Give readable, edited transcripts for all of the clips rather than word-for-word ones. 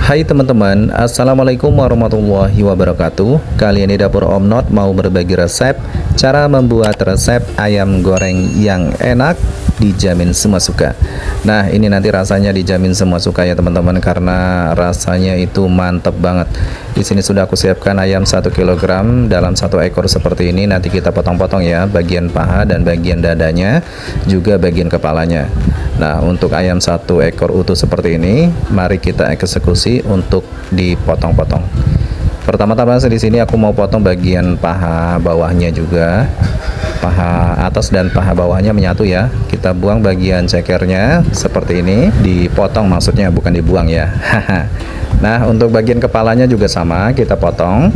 Hai teman-teman, Assalamualaikum warahmatullahi wabarakatuh. Kali ini Dapur Om Not mau berbagi resep cara membuat resep ayam goreng yang enak, dijamin semua suka. Nah, ini nanti rasanya dijamin semua suka ya teman-teman, karena rasanya itu mantep banget. Di sini sudah aku siapkan ayam 1 kg dalam 1 ekor seperti ini. Nanti kita potong-potong ya, bagian paha dan bagian dadanya, juga bagian kepalanya. Nah, untuk ayam 1 ekor utuh seperti ini, mari kita eksekusi untuk dipotong-potong. Pertama-tama di sini aku mau potong bagian paha bawahnya juga. Paha atas dan paha bawahnya menyatu ya. Kita buang bagian cekernya seperti ini, dipotong maksudnya, bukan dibuang ya. Nah, untuk bagian kepalanya juga sama, kita potong.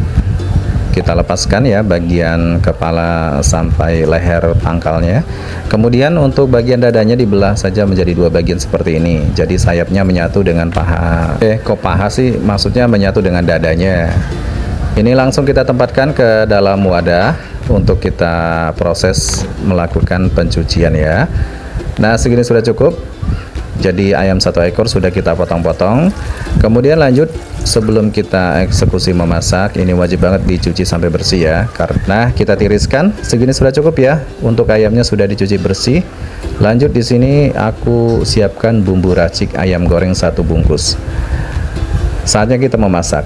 Kita lepaskan ya bagian kepala sampai leher pangkalnya. Kemudian untuk bagian dadanya dibelah saja menjadi 2 bagian seperti ini. Jadi sayapnya menyatu dengan paha. Kok paha sih? Maksudnya menyatu dengan dadanya. Ini langsung kita tempatkan ke dalam wadah untuk kita proses melakukan pencucian ya. Nah, segini sudah cukup. Jadi ayam 1 ekor sudah kita potong-potong. Kemudian lanjut, sebelum kita eksekusi memasak, ini wajib banget dicuci sampai bersih ya, karena kita tiriskan. Segini sudah cukup ya. Untuk ayamnya sudah dicuci bersih. Lanjut, di sini aku siapkan bumbu racik ayam goreng 1 bungkus. Saatnya kita memasak.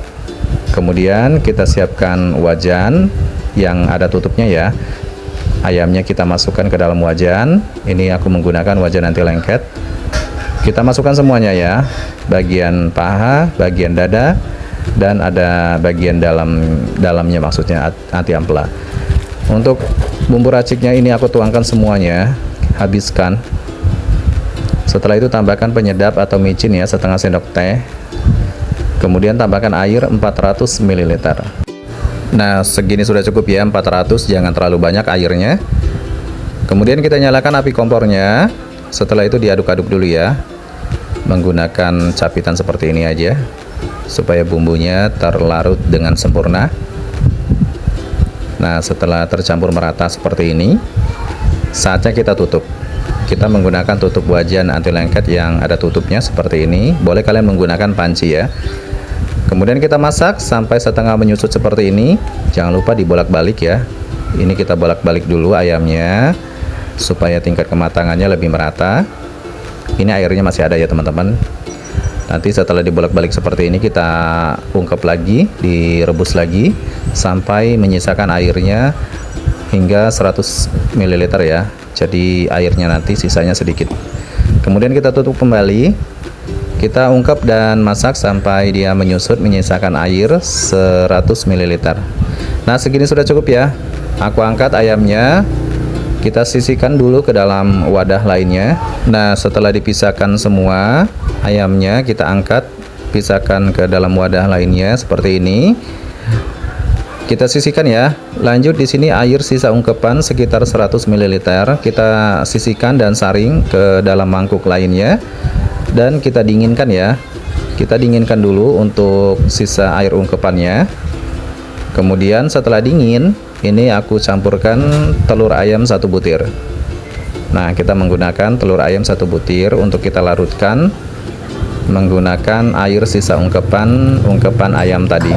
Kemudian kita siapkan wajan yang ada tutupnya ya. Ayamnya kita masukkan ke dalam wajan. Ini aku menggunakan wajan anti lengket. Kita masukkan semuanya ya, bagian paha, bagian dada, dan ada bagian dalamnya, maksudnya anti ampela. Untuk bumbu raciknya ini aku tuangkan semuanya, habiskan. Setelah itu tambahkan penyedap atau micin ya, setengah sendok teh. Kemudian tambahkan air 400 ml. Nah, segini sudah cukup ya, 400, jangan terlalu banyak airnya. Kemudian kita nyalakan api kompornya. Setelah itu diaduk-aduk dulu ya, menggunakan capitan seperti ini aja supaya bumbunya terlarut dengan sempurna. Nah, setelah tercampur merata seperti ini, saatnya kita tutup. Kita menggunakan tutup wajan anti lengket yang ada tutupnya seperti ini. Boleh kalian menggunakan panci ya. Kemudian kita masak sampai setengah menyusut seperti ini. Jangan lupa dibolak-balik ya. Ini kita bolak-balik dulu ayamnya supaya tingkat kematangannya lebih merata. Ini airnya masih ada ya teman-teman. Nanti setelah dibolak-balik seperti ini, kita ungkep lagi, direbus lagi sampai menyisakan airnya hingga 100 ml ya. Jadi airnya nanti sisanya sedikit. Kemudian kita tutup kembali. Kita ungkep dan masak sampai dia menyusut, menyisakan air 100 ml. Nah, segini sudah cukup ya. Aku angkat ayamnya. Kita sisihkan dulu ke dalam wadah lainnya. Nah, setelah dipisahkan semua ayamnya, kita angkat, pisahkan ke dalam wadah lainnya seperti ini. Kita sisihkan ya. Lanjut, di sini air sisa ungkepan sekitar 100 ml. Kita sisihkan dan saring ke dalam mangkuk lainnya dan kita dinginkan ya. Kita dinginkan dulu untuk sisa air ungkepannya. Kemudian setelah dingin, ini aku campurkan telur ayam 1 butir. Nah, kita menggunakan telur ayam 1 butir untuk kita larutkan menggunakan air sisa ungkepan ayam tadi.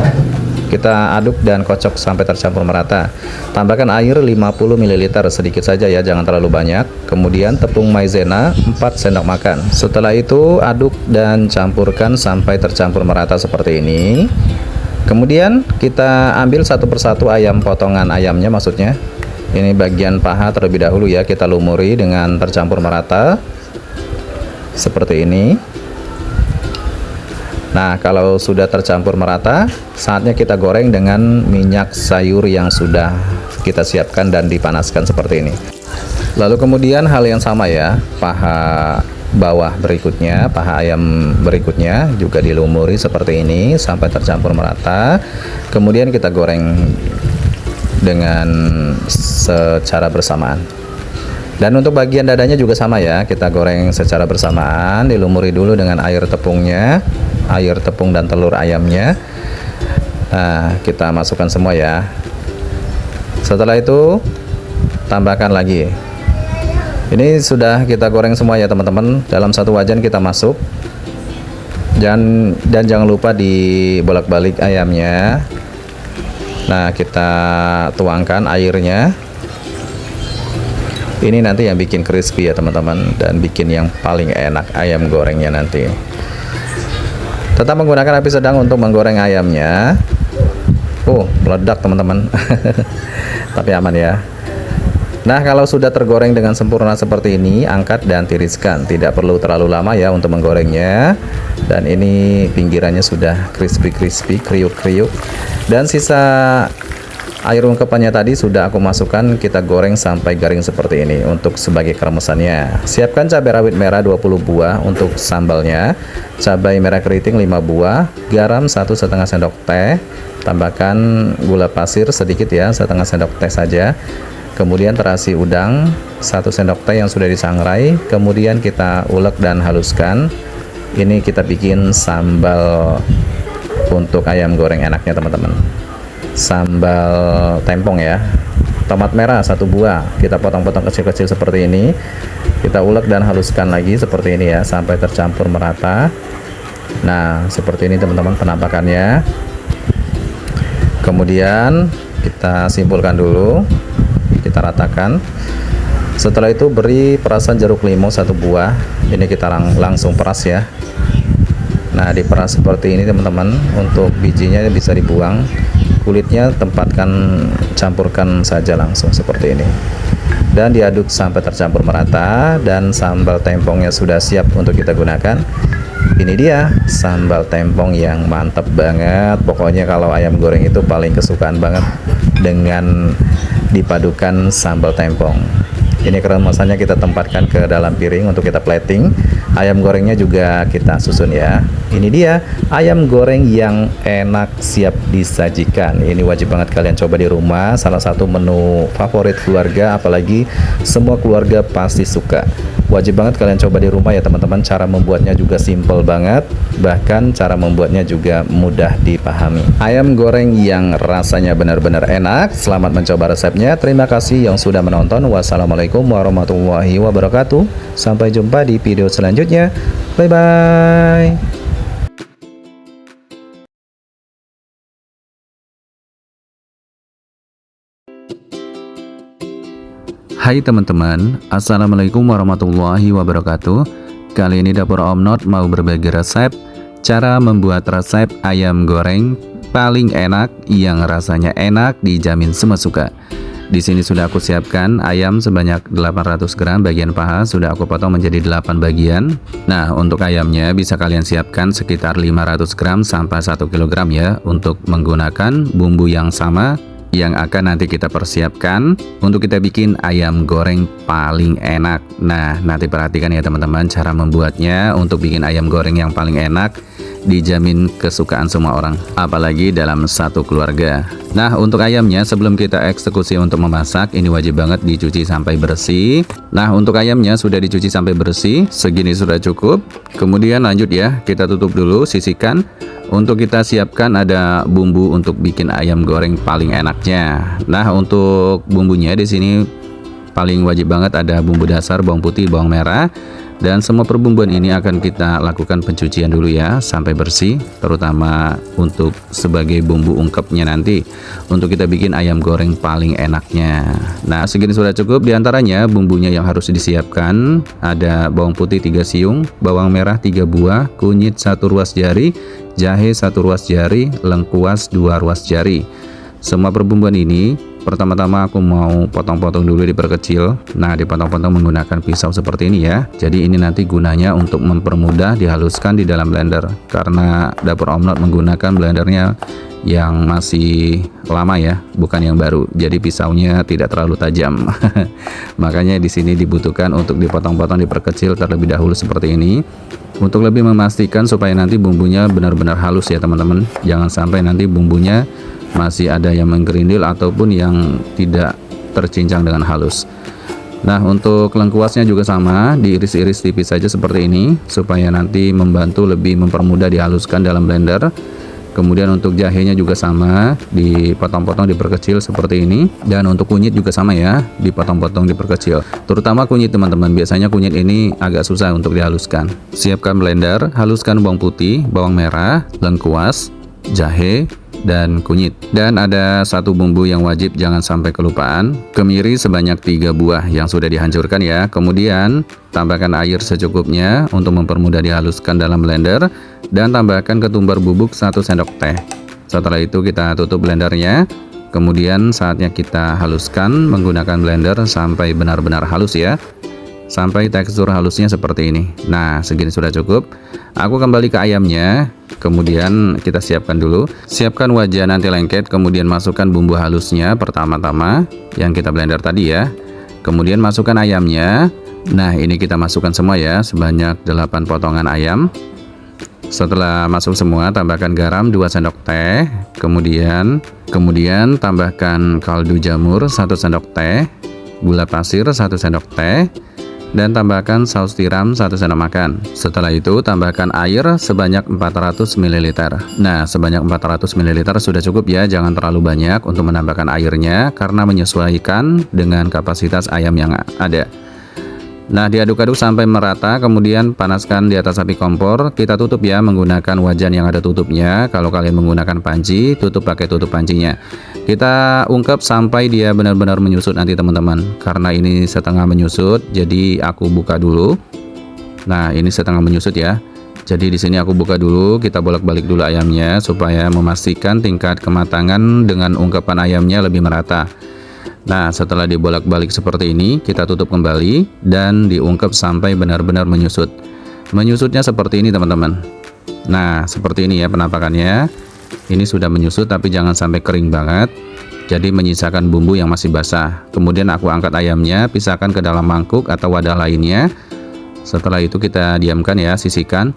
Kita aduk dan kocok sampai tercampur merata. Tambahkan air 50 ml, sedikit saja ya, jangan terlalu banyak. Kemudian tepung maizena 4 sendok makan. Setelah itu aduk dan campurkan sampai tercampur merata seperti ini. Kemudian kita ambil satu persatu ayam, potongan ayamnya maksudnya. Ini bagian paha terlebih dahulu ya, kita lumuri dengan tercampur merata seperti ini. Nah, kalau sudah tercampur merata, saatnya kita goreng dengan minyak sayur yang sudah kita siapkan dan dipanaskan seperti ini. Lalu kemudian hal yang sama ya, paha bawah berikutnya, paha ayam berikutnya juga dilumuri seperti ini sampai tercampur merata. Kemudian kita goreng dengan secara bersamaan. Dan untuk bagian dadanya juga sama ya, kita goreng secara bersamaan, dilumuri dulu dengan air tepungnya, air tepung dan telur ayamnya. Nah, kita masukkan semua ya. Setelah itu tambahkan lagi. Ini sudah kita goreng semua ya teman-teman. Dalam satu wajan kita masuk. Dan jangan lupa dibolak-balik ayamnya. Nah, kita tuangkan airnya. Ini nanti yang bikin crispy ya teman-teman, dan bikin yang paling enak ayam gorengnya nanti. Tetap menggunakan api sedang untuk menggoreng ayamnya. Meledak teman-teman. Tapi aman ya. Nah, kalau sudah tergoreng dengan sempurna seperti ini, angkat dan tiriskan. Tidak perlu terlalu lama ya untuk menggorengnya. Dan ini pinggirannya sudah crispy-crispy, kriuk-kriuk. Dan sisa air ungkepannya tadi sudah aku masukkan, kita goreng sampai garing seperti ini untuk sebagai kremesannya. Siapkan cabai rawit merah 20 buah untuk sambalnya, cabai merah keriting 5 buah, garam 1,5 sendok teh, tambahkan gula pasir sedikit ya, 1,5 sendok teh saja. Kemudian terasi udang 1 sendok teh yang sudah disangrai, kemudian kita ulek dan haluskan. Ini kita bikin sambal untuk ayam goreng enaknya teman-teman. Sambal tempong ya. Tomat merah 1 buah, kita potong-potong kecil-kecil seperti ini. Kita ulek dan haluskan lagi seperti ini ya, sampai tercampur merata. Nah, seperti ini teman-teman penampakannya. Kemudian kita simpulkan dulu, kita ratakan. Setelah itu beri perasan jeruk limau 1 buah. Ini kita langsung peras ya. Nah, diperas seperti ini teman-teman. Untuk bijinya bisa dibuang, kulitnya campurkan saja langsung seperti ini. Dan diaduk sampai tercampur merata, dan sambal tempongnya sudah siap untuk kita gunakan. Ini dia sambal tempong yang mantap banget. Pokoknya kalau ayam goreng itu paling kesukaan banget dengan dipadukan sambal tempong. Ini kemasannya kita tempatkan ke dalam piring untuk kita plating. Ayam gorengnya juga kita susun ya. Ini dia ayam goreng yang enak siap disajikan. Ini wajib banget kalian coba di rumah. Salah satu menu favorit keluarga, apalagi semua keluarga pasti suka. Wajib banget kalian coba di rumah ya teman-teman. Cara membuatnya juga simple banget, bahkan cara membuatnya juga mudah dipahami. Ayam goreng yang rasanya benar-benar enak. Selamat mencoba resepnya. Terima kasih yang sudah menonton. Wassalamualaikum warahmatullahi wabarakatuh. Sampai jumpa di video selanjutnya. Bye bye. Hai teman-teman, assalamualaikum warahmatullahi wabarakatuh. Kali ini dapur Om Not mau berbagi resep cara membuat resep ayam goreng paling enak yang rasanya enak dijamin semua suka. Di sini sudah aku siapkan ayam sebanyak 800 gram, bagian paha sudah aku potong menjadi 8 bagian. Nah, untuk ayamnya bisa kalian siapkan sekitar 500 gram sampai 1 kg ya, untuk menggunakan bumbu yang sama yang akan nanti kita persiapkan untuk kita bikin ayam goreng paling enak. Nah, nanti perhatikan ya teman-teman cara membuatnya. Untuk bikin ayam goreng yang paling enak dijamin kesukaan semua orang, apalagi dalam satu keluarga. Nah, untuk ayamnya sebelum kita eksekusi untuk memasak, ini wajib banget dicuci sampai bersih. Nah, untuk ayamnya sudah dicuci sampai bersih, segini sudah cukup. Kemudian lanjut ya, kita tutup dulu, sisihkan. Untuk kita siapkan ada bumbu untuk bikin ayam goreng paling enaknya. Nah, untuk bumbunya di sini paling wajib banget ada bumbu dasar, bawang putih, bawang merah. Dan semua perbumbuan ini akan kita lakukan pencucian dulu ya sampai bersih, terutama untuk sebagai bumbu ungkepnya nanti untuk kita bikin ayam goreng paling enaknya. Nah, segini sudah cukup. Diantaranya bumbunya yang harus disiapkan ada bawang putih 3 siung, bawang merah 3 buah, kunyit 1 ruas jari, jahe 1 ruas jari, lengkuas 2 ruas jari. Semua perbumbuan ini pertama-tama aku mau potong-potong dulu, diperkecil. Nah, dipotong-potong menggunakan pisau seperti ini ya. Jadi ini nanti gunanya untuk mempermudah dihaluskan di dalam blender, karena dapur Om Not menggunakan blendernya yang masih lama ya, bukan yang baru. Jadi pisaunya tidak terlalu tajam. Makanya di sini dibutuhkan untuk dipotong-potong, diperkecil terlebih dahulu seperti ini. Untuk lebih memastikan supaya nanti bumbunya benar-benar halus ya teman-teman. Jangan sampai nanti bumbunya masih ada yang menggerindil ataupun yang tidak tercincang dengan halus. Nah, untuk lengkuasnya juga sama, diiris-iris tipis saja seperti ini supaya nanti membantu lebih mempermudah dihaluskan dalam blender. Kemudian untuk jahenya juga sama, dipotong-potong, diperkecil seperti ini. Dan untuk kunyit juga sama ya, dipotong-potong, diperkecil. Terutama kunyit teman-teman, biasanya kunyit ini agak susah untuk dihaluskan. Siapkan blender, haluskan bawang putih, bawang merah, lengkuas, jahe, dan kunyit. Dan ada satu bumbu yang wajib jangan sampai kelupaan, kemiri sebanyak 3 buah yang sudah dihancurkan ya. Kemudian tambahkan air secukupnya untuk mempermudah dihaluskan dalam blender, dan tambahkan ketumbar bubuk 1 sendok teh. Setelah itu kita tutup blendernya. Kemudian saatnya kita haluskan menggunakan blender sampai benar-benar halus ya, sampai tekstur halusnya seperti ini. Nah, segini sudah cukup. Aku kembali ke ayamnya. Kemudian kita siapkan dulu. Siapkan wajan anti lengket, kemudian masukkan bumbu halusnya pertama-tama yang kita blender tadi ya. Kemudian masukkan ayamnya. Nah, ini kita masukkan semua ya, sebanyak 8 potongan ayam. Setelah masuk semua, tambahkan garam 2 sendok teh. Kemudian tambahkan kaldu jamur 1 sendok teh, gula pasir 1 sendok teh, dan tambahkan saus tiram 1 sendok makan. Setelah itu tambahkan air sebanyak 400 ml. Nah, sebanyak 400 ml sudah cukup ya, jangan terlalu banyak untuk menambahkan airnya karena menyesuaikan dengan kapasitas ayam yang ada. Nah, diaduk-aduk sampai merata, kemudian panaskan di atas api kompor. Kita tutup ya menggunakan wajan yang ada tutupnya. Kalau kalian menggunakan panci, tutup pakai tutup pancinya. Kita ungkep sampai dia benar-benar menyusut nanti teman-teman. Karena ini setengah menyusut, jadi aku buka dulu. Nah, ini setengah menyusut ya. Jadi di sini aku buka dulu, kita bolak-balik dulu ayamnya supaya memastikan tingkat kematangan dengan ungkepan ayamnya lebih merata. Nah, setelah dibolak-balik seperti ini, kita tutup kembali dan diungkep sampai benar-benar menyusut. Menyusutnya seperti ini teman-teman. Nah, seperti ini ya penampakannya. Ini sudah menyusut tapi jangan sampai kering banget. Jadi menyisakan bumbu yang masih basah. Kemudian aku angkat ayamnya, pisahkan ke dalam mangkuk atau wadah lainnya. Setelah itu kita diamkan ya, sisihkan.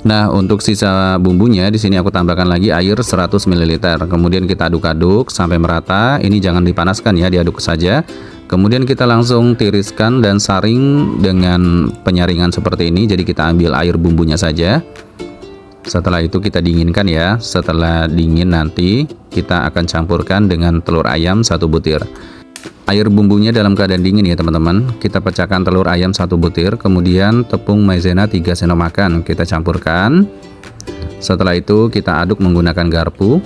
Nah, untuk sisa bumbunya di sini aku tambahkan lagi air 100 ml. Kemudian kita aduk-aduk sampai merata. Ini jangan dipanaskan ya, diaduk saja. Kemudian kita langsung tiriskan dan saring dengan penyaringan seperti ini. Jadi kita ambil air bumbunya saja. Setelah itu kita dinginkan ya. Setelah dingin nanti kita akan campurkan dengan telur ayam 1 butir. Air bumbunya dalam keadaan dingin ya teman-teman. Kita pecahkan telur ayam 1 butir, kemudian tepung maizena 3 sendok makan kita campurkan. Setelah itu kita aduk menggunakan garpu.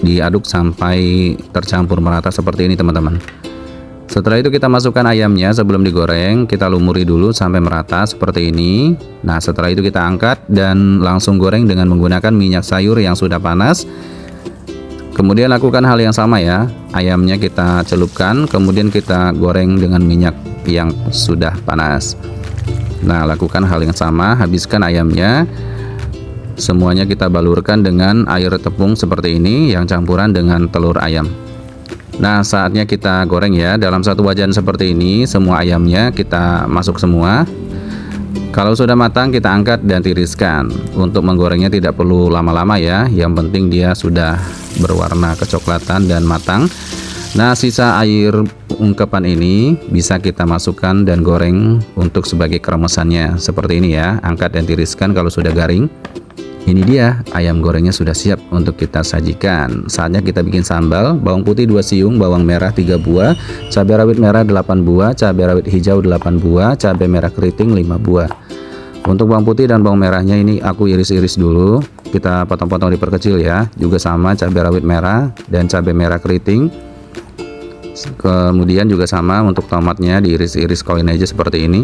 Diaduk sampai tercampur merata seperti ini teman-teman. Setelah itu kita masukkan ayamnya sebelum digoreng. Kita lumuri dulu sampai merata seperti ini. Nah, setelah itu kita angkat dan langsung goreng dengan menggunakan minyak sayur yang sudah panas. Kemudian lakukan hal yang sama ya, ayamnya kita celupkan, kemudian kita goreng dengan minyak yang sudah panas. Nah, lakukan hal yang sama, habiskan ayamnya. Semuanya kita balurkan dengan air tepung seperti ini, yang campuran dengan telur ayam. Nah, saatnya kita goreng ya, dalam satu wajan seperti ini, semua ayamnya kita masuk semua. Kalau sudah matang kita angkat dan tiriskan. Untuk menggorengnya tidak perlu lama-lama ya, yang penting dia sudah berwarna kecoklatan dan matang. Nah, sisa air ungkepan ini bisa kita masukkan dan goreng untuk sebagai kremesannya seperti ini ya. Angkat dan tiriskan kalau sudah garing. Ini dia, ayam gorengnya sudah siap untuk kita sajikan. Saatnya kita bikin sambal. Bawang putih 2 siung, bawang merah 3 buah, cabai rawit merah 8 buah, cabai rawit hijau 8 buah, cabai merah keriting 5 buah. Untuk bawang putih dan bawang merahnya ini aku iris-iris dulu. Kita potong-potong diperkecil ya. Juga sama cabai rawit merah dan cabai merah keriting. Kemudian juga sama untuk tomatnya, diiris-iris koin aja seperti ini.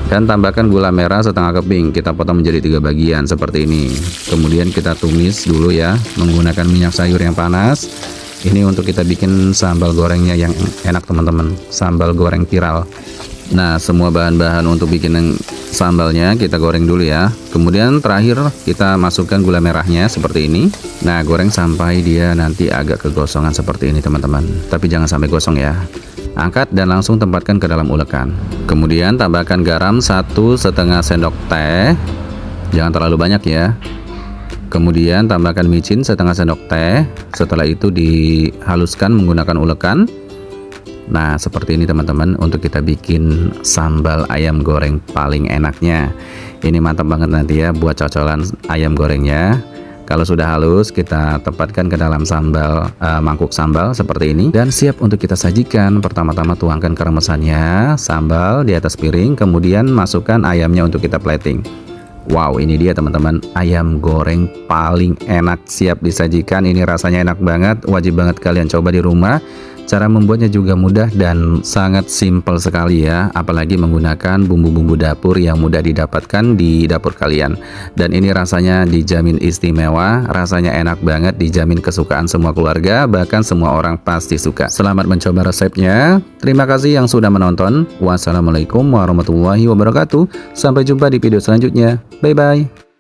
Dan tambahkan gula merah setengah keping, kita potong menjadi 3 bagian seperti ini. Kemudian kita tumis dulu ya menggunakan minyak sayur yang panas. Ini untuk kita bikin sambal gorengnya yang enak teman-teman, sambal goreng viral. Nah, semua bahan-bahan untuk bikin sambalnya kita goreng dulu ya. Kemudian terakhir kita masukkan gula merahnya seperti ini. Nah, goreng sampai dia nanti agak kegosongan seperti ini teman-teman. Tapi jangan sampai gosong ya. Angkat dan langsung tempatkan ke dalam ulekan. Kemudian tambahkan garam 1,5 sendok teh. Jangan terlalu banyak ya. Kemudian tambahkan micin 1/2 sendok teh. Setelah itu dihaluskan menggunakan ulekan. Nah, seperti ini teman-teman untuk kita bikin sambal ayam goreng paling enaknya. Ini mantap banget nanti ya buat cocolan ayam gorengnya. Kalau sudah halus, kita tempatkan ke dalam sambal, mangkuk sambal seperti ini, dan siap untuk kita sajikan. Pertama-tama tuangkan ke remesannya, sambal di atas piring, kemudian masukkan ayamnya untuk kita plating. Wow, ini dia teman-teman, ayam goreng paling enak siap disajikan. Ini rasanya enak banget, wajib banget kalian coba di rumah. Cara membuatnya juga mudah dan sangat simpel sekali ya, apalagi menggunakan bumbu-bumbu dapur yang mudah didapatkan di dapur kalian. Dan ini rasanya dijamin istimewa, rasanya enak banget, dijamin kesukaan semua keluarga, bahkan semua orang pasti suka. Selamat mencoba resepnya. Terima kasih yang sudah menonton. Wassalamualaikum warahmatullahi wabarakatuh. Sampai jumpa di video selanjutnya. Bye-bye.